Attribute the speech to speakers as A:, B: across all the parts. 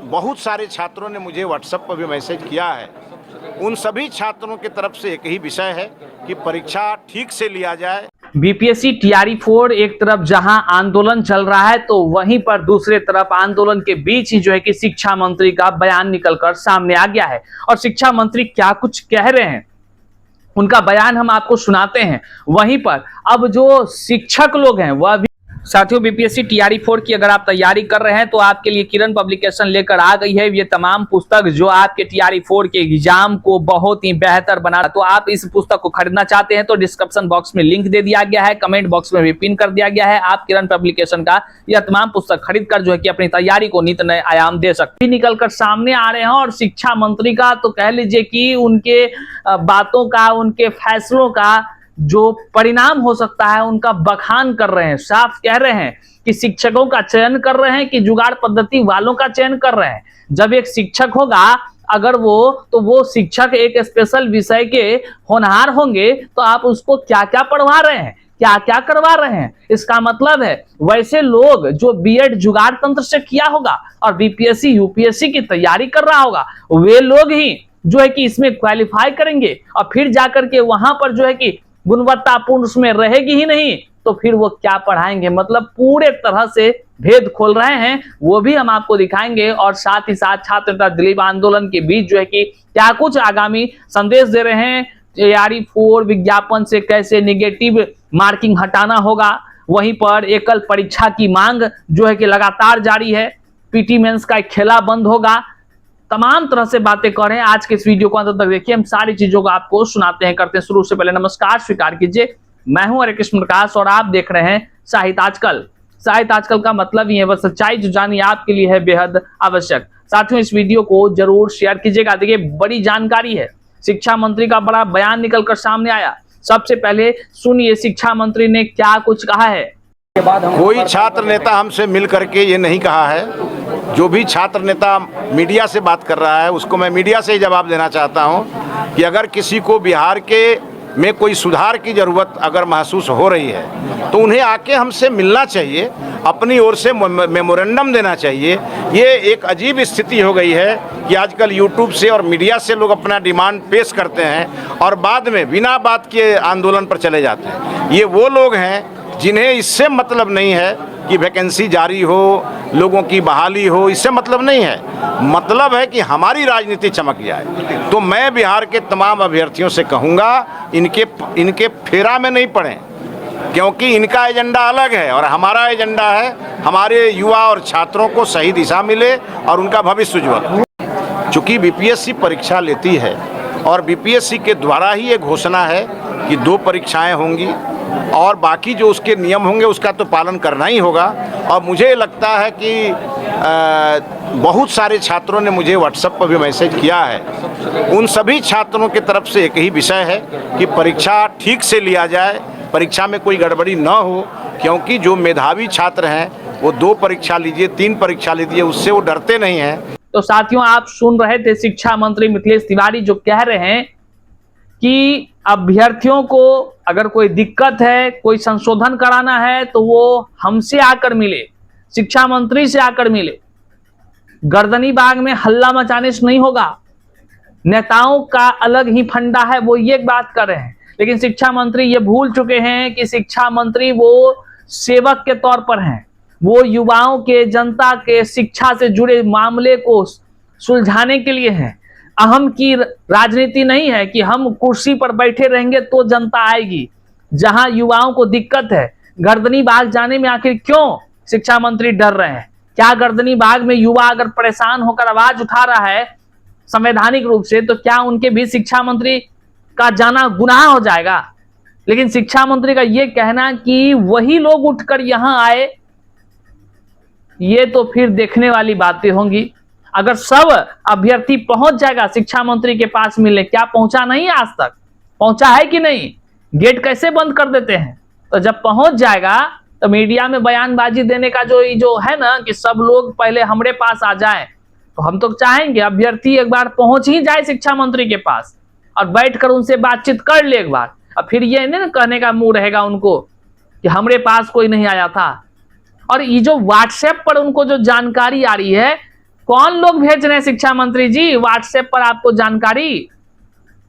A: बहुत सारे छात्रों ने मुझे व्हाट्सएप पर भी मैसेज किया है। उन सभी छात्रों की तरफ से एक ही विषय है कि परीक्षा ठीक से लिया जाए।
B: बीपीएससी टीआरई 4 एक तरफ जहां आंदोलन चल रहा है तो वहीं पर दूसरे तरफ आंदोलन के बीच ही जो है कि शिक्षा मंत्री का बयान निकलकर सामने आ गया है। और शिक्षा मंत्री क्या कुछ कह रहे हैं उनका बयान हम आपको सुनाते हैं। वहीं पर अब जो शिक्षक लोग हैं वह भी साथियों बीपीएससी टीआरई 4 की अगर आप तैयारी कर रहे हैं तो आपके लिए किरण पब्लिकेशन लेकर आ गई है ये तमाम पुस्तक जो आपके टीआरई 4 के एग्जाम को बहुत ही बेहतर बना। तो आप इस पुस्तक को खरीदना चाहते हैं तो डिस्क्रिप्शन बॉक्स में लिंक दे दिया गया है, कमेंट बॉक्स में भी पिन कर दिया गया है। आप किरण पब्लिकेशन का यह तमाम पुस्तक खरीद कर जो है कि अपनी तैयारी को नित नए आयाम दे सकते हैं। निकल कर सामने आ रहे हैं और शिक्षा मंत्री का तो कह लीजिए कि उनके बातों का, उनके फैसलों का जो परिणाम हो सकता है उनका बखान कर रहे हैं। साफ कह रहे हैं कि शिक्षकों का चयन कर रहे हैं कि जुगाड़ पद्धति वालों का चयन कर रहे हैं। जब एक शिक्षक होगा अगर वो शिक्षक एक स्पेशल विषय के होनहार होंगे तो आप उसको क्या क्या पढ़वा रहे हैं, क्या क्या करवा रहे हैं। इसका मतलब है वैसे लोग जो बीएड जुगाड़ तंत्र से किया होगा और बीपीएससी यूपीएससी की तैयारी कर रहा होगा वे लोग ही जो है कि इसमें क्वालिफाई करेंगे और फिर जाकर के वहां पर जो है कि गुणवत्तापूर्ण उसमें रहेगी ही नहीं तो फिर वो क्या पढ़ाएंगे। मतलब पूरे तरह से भेद खोल रहे हैं, वो भी हम आपको दिखाएंगे। और साथ ही साथ छात्र नेता दिलीप आंदोलन के बीच जो है कि क्या कुछ आगामी संदेश दे रहे हैं, टीआरई 4 विज्ञापन से कैसे निगेटिव मार्किंग हटाना होगा। वहीं पर एकल परीक्षा की मांग जो है कि लगातार जारी है, पीटी मेंस का एक खेला बंद होगा। तमाम तरह से बातें कर रहे हैं। आज के इस वीडियो को अंत तक देखिए, हम सारी चीजों को आपको सुनाते हैं, करते हैं। शुरू से पहले नमस्कार स्वीकार कीजिए, मैं हूं हरे कृष्ण प्रकाश और आप देख रहे हैं साहित्य आजकल। साहित्य आजकल का मतलब ही है वह सच्चाई जो जानिए आपके लिए है बेहद आवश्यक। साथियों इस वीडियो को जरूर शेयर कीजिएगा। देखिए बड़ी जानकारी है, शिक्षा मंत्री का बड़ा बयान निकलकर सामने आया। सबसे पहले सुनिए शिक्षा मंत्री ने क्या कुछ कहा है।
A: कोई छात्र नेता हमसे मिल करके ये नहीं कहा है। जो भी छात्र नेता मीडिया से बात कर रहा है उसको मैं मीडिया से ही जवाब देना चाहता हूँ कि अगर किसी को बिहार के में कोई सुधार की ज़रूरत अगर महसूस हो रही है तो उन्हें आके हमसे मिलना चाहिए, अपनी ओर से मेमोरेंडम देना चाहिए। ये एक अजीब स्थिति हो गई है कि आजकल यूट्यूब से और मीडिया से लोग अपना डिमांड पेश करते हैं और बाद में बिना बात के आंदोलन पर चले जाते हैं। ये वो लोग हैं जिन्हें इससे मतलब नहीं है कि वैकेंसी जारी हो, लोगों की बहाली हो, इससे मतलब नहीं है। मतलब है कि हमारी राजनीति चमक जाए। तो मैं बिहार के तमाम अभ्यर्थियों से कहूँगा इनके फेरा में नहीं पड़ें, क्योंकि इनका एजेंडा अलग है और हमारा एजेंडा है हमारे युवा और छात्रों को सही दिशा मिले और उनका भविष्य उज्ज्वल। चूँकि बीपीएससी परीक्षा लेती है और बीपीएससी के द्वारा ही ये घोषणा है कि 2 परीक्षाएँ होंगी और बाकी जो उसके नियम होंगे उसका तो पालन करना ही होगा। और मुझे लगता है कि बहुत सारे छात्रों ने मुझे व्हाट्सएप पर भी मैसेज किया है। उन सभी छात्रों की तरफ से एक ही विषय है कि परीक्षा ठीक से लिया जाए, परीक्षा में कोई गड़बड़ी न हो, क्योंकि जो मेधावी छात्र हैं वो 2 परीक्षा लीजिए, 3 परीक्षा लीजिए, उससे वो डरते नहीं हैं।
B: तो साथियों आप सुन रहे थे शिक्षा मंत्री मिथिलेश तिवारी जो कह रहे हैं कि अभ्यर्थियों को अगर कोई दिक्कत है, कोई संशोधन कराना है तो वो हमसे आकर मिले, शिक्षा मंत्री से आकर मिले। गर्दनी बाग में हल्ला मचाने से नहीं होगा। नेताओं का अलग ही फंडा है, वो ये बात कर रहे हैं। लेकिन शिक्षा मंत्री ये भूल चुके हैं कि शिक्षा मंत्री वो सेवक के तौर पर हैं। वो युवाओं के, जनता के शिक्षा से जुड़े मामले को सुलझाने के लिए हैं। अहम की राजनीति नहीं है कि हम कुर्सी पर बैठे रहेंगे तो जनता आएगी। जहां युवाओं को दिक्कत है, गर्दनी बाग जाने में आखिर क्यों शिक्षा मंत्री डर रहे हैं? क्या गर्दनी बाग में युवा अगर परेशान होकर आवाज उठा रहा है संवैधानिक रूप से तो क्या उनके भी शिक्षा मंत्री का जाना गुनाह हो जाएगा? लेकिन शिक्षा मंत्री का यह कहना कि वही लोग उठकर यहां आए, ये तो फिर देखने वाली बातें होंगी। अगर सब अभ्यर्थी पहुंच जाएगा शिक्षा मंत्री के पास मिलने, क्या पहुंचा नहीं आज तक? पहुंचा है कि नहीं? गेट कैसे बंद कर देते हैं? तो जब पहुंच जाएगा तो मीडिया में बयानबाजी देने का जो है ना कि सब लोग पहले हमारे पास आ जाएं, तो हम तो चाहेंगे अभ्यर्थी एक बार पहुंच ही जाए शिक्षा मंत्री के पास और बैठकर उनसे बातचीत कर ले एक बार। और फिर ये नहीं कहने का मुंह रहेगा उनको कि हमारे पास कोई नहीं आया था। और ये जो व्हाट्सएप पर उनको जो जानकारी आ रही है कौन लोग भेज रहे हैं शिक्षा मंत्री जी व्हाट्सएप पर आपको जानकारी?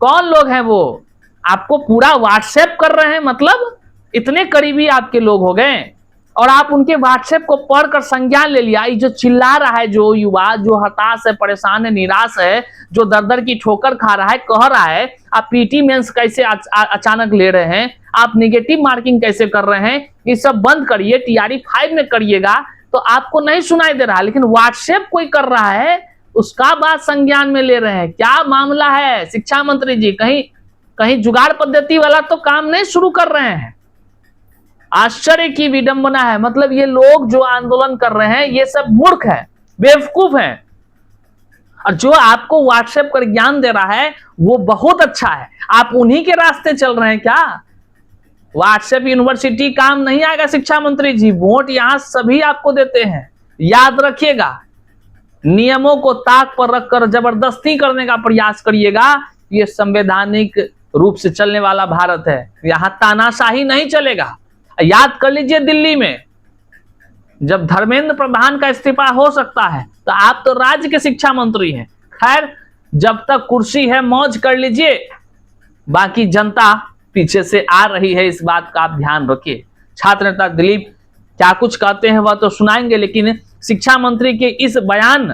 B: कौन लोग हैं वो? आपको पूरा व्हाट्सएप कर रहे हैं, मतलब इतने करीबी आपके लोग हो गए और आप उनके व्हाट्सएप को पढ़कर संज्ञान ले लिया। ये जो चिल्ला रहा है, जो युवा जो हताश है, परेशान है, निराश है, जो दर दर की ठोकर खा रहा है, कह रहा है आप पीटी मेंस कैसे अचानक ले रहे हैं, आप नेगेटिव मार्किंग कैसे कर रहे हैं, ये सब बंद करिए, टीआरई 5 में करिएगा, तो आपको नहीं सुनाई दे रहा। लेकिन व्हाट्सएप कोई कर रहा है, उसका बात संज्ञान में ले रहे हैं। क्या मामला है शिक्षा मंत्री जी? कहीं जुगाड़ पद्धति वाला तो काम नहीं शुरू कर रहे हैं? आश्चर्य की विडंबना है। मतलब ये लोग जो आंदोलन कर रहे हैं ये सब मूर्ख है, बेवकूफ है, और जो आपको व्हाट्सएप पर ज्ञान दे रहा है वो बहुत अच्छा है। आप उन्हीं के रास्ते चल रहे हैं क्या? व्हाट्सएप यूनिवर्सिटी काम नहीं आएगा शिक्षा मंत्री जी। वोट यहां सभी आपको देते हैं, याद रखिएगा। नियमों को ताक पर रखकर जबरदस्ती करने का प्रयास करिएगा, ये संवैधानिक रूप से चलने वाला भारत है, यहां तानाशाही नहीं चलेगा। याद कर लीजिए दिल्ली में जब धर्मेंद्र प्रधान का इस्तीफा हो सकता है, तो आप तो राज्य के शिक्षा मंत्री हैं। खैर, जब तक कुर्सी है मौज कर लीजिए, बाकी जनता पीछे से आ रही है, इस बात का आप ध्यान रखिए। छात्र नेता दिलीप क्या कुछ कहते हैं वह तो सुनाएंगे, लेकिन शिक्षा मंत्री के इस बयान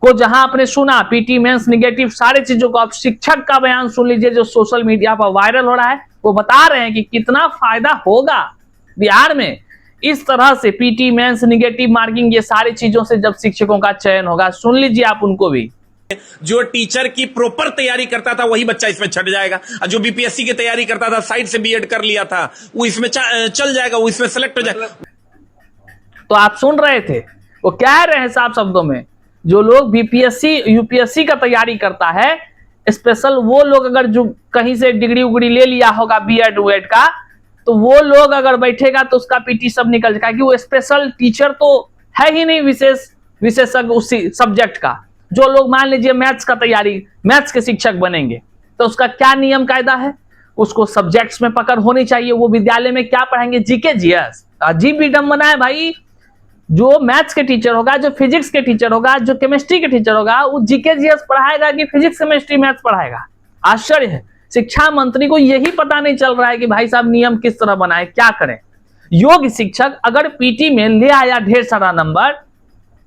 B: को जहां आपने सुना, पीटी मेंस निगेटिव सारे चीजों को, आप शिक्षक का बयान सुन लीजिए जो सोशल मीडिया पर वायरल हो रहा है। वो बता रहे हैं कि कितना फायदा होगा बिहार में इस तरह से पीटी मेंस निगेटिव मार्किंग ये सारी चीजों से जब शिक्षकों का चयन होगा। सुन लीजिए आप उनको भी।
C: जो टीचर की प्रॉपर तैयारी करता था वही बच्चा इसमें छट जाएगा, और जो बीपीएससी की तैयारी करता था, साइड से बीएड कर लिया था, वो इसमें चल जाएगा, वो इसमें सेलेक्ट हो जाएगा।
B: तो आप सुन रहे थे, वो कह रहे हैं साफ शब्दों में, जो लोग बीपीएससी यूपीएससी का तैयारी करता है, स्पेशल वो लोग अगर जो कहीं से डिग्री उगड़ी ले लिया होगा बीएड उएड का, तो वो लोग अगर बैठेगा तो उसका पीटी सब निकल जाएगा, कि वो स्पेशल टीचर तो है ही नहीं, विशेषज्ञ उसी सब्जेक्ट का। जो लोग मान लीजिए मैथ्स का तैयारी, मैथ्स के शिक्षक बनेंगे, तो उसका क्या नियम कायदा है? उसको सब्जेक्ट्स में पकड़ होनी चाहिए। वो विद्यालय में क्या पढ़ाएंगे? GK GS. अजीब विडंबना है भाई। जो मैथ्स के टीचर होगा, जो फिजिक्स के टीचर होगा, जो केमिस्ट्री के टीचर होगा, वो जीके जीएस पढ़ाएगा कि फिजिक्स केमिस्ट्री मैथ्स पढ़ाएगा? आश्चर्य है। शिक्षा मंत्री को यही पता नहीं चल रहा है कि भाई साहब नियम किस तरह बनाए, क्या करें। योग्य शिक्षक अगर पीटी में ले आया ढेर सारा नंबर,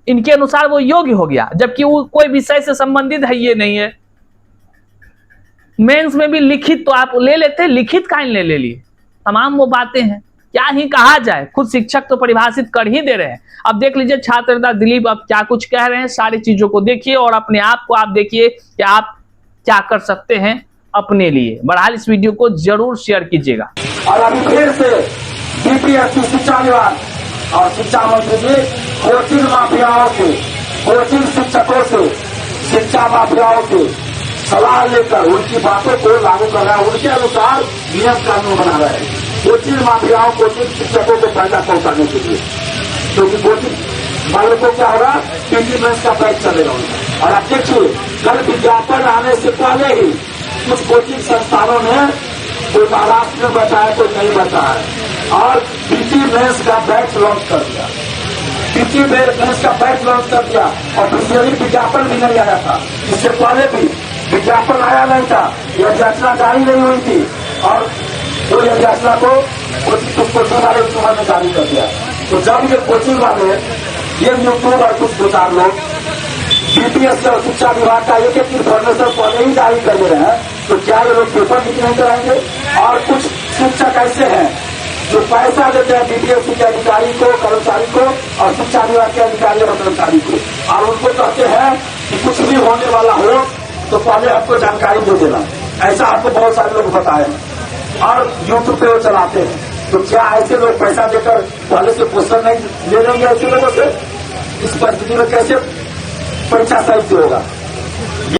B: इनके अनुसार वो योग्य हो गया, जबकि वो कोई विषय से संबंधित है ये नहीं है। मेंस में भी लिखित तो आप ले लेते, लिखित काहे ले लिए? तमाम वो बातें हैं, क्या ही कहा जाए। खुद शिक्षक तो परिभाषित कर ही दे रहे हैं। अब देख लीजिए छात्र नेता दिलीप अब क्या कुछ कह रहे हैं, सारी चीजों को देखिए और अपने आप को आप देखिए कि आप क्या कर सकते हैं अपने लिए। बहरहाल इस वीडियो को जरूर शेयर कीजिएगा।
D: और अभी फिर से बीपीएससी शिक्षा विभाग और शिक्षा मंत्री जी कोचिंग माफियाओं से, कोचिंग शिक्षकों से, शिक्षा माफियाओं से सलाह लेकर उनकी बातों को लागू कर रहा है, उनके अनुसार नियम कानून बना रहा है। कोचिंग माफियाओं, कोचिंग शिक्षकों को फायदा पहुंचाने के लिए, क्योंकि कोचिंग वालों को क्या होगा, पीटी मेंस का बैच चलेगा उनका। और आप देखिए कल विज्ञापन आने से पहले ही कुछ कोचिंग संस्थानों ने कोई महाराष्ट्र में बैठा है, कोई नहीं बैठा है, और पीटी मेंस का बैच लॉन्च कर दिया। पीटी मेंस का बैच लॉन्च कर दिया और ऑफिशियली विज्ञापन भी नहीं आया था। इससे पहले भी विज्ञापन आया नहीं था, यह याचना जारी नहीं हुई थी, और वो यह याचना को कोचिंग वाले उस समय में जारी कर दिया। तो जब ये कोचिंग वाले, ये यूट्यूब और कुछ दो चार लोग बीपीएससी और शिक्षा विभाग का एक एक इन्फॉर्मेशन पहले ही जारी कर दे रहे हैं, तो क्या ये लोग पेपर लीक नहीं कराएंगे? और कुछ शिक्षक ऐसे हैं जो पैसा देते हैं बीपीएससी के अधिकारी को, कर्मचारी को, और शिक्षा विभाग के अधिकारी और कर्मचारी को, और उनको कहते हैं कि कुछ भी होने वाला हो तो पहले आपको जानकारी दे देना। ऐसा आपको बहुत सारे लोग बताए और यूट्यूब पे वो चलाते हैं। तो क्या ऐसे लोग पैसा देकर पहले से क्वेश्चन नहीं ले लेंगे ऐसे लोगों से? इस परिस्थिति में कैसे परीक्षा सही से होगा?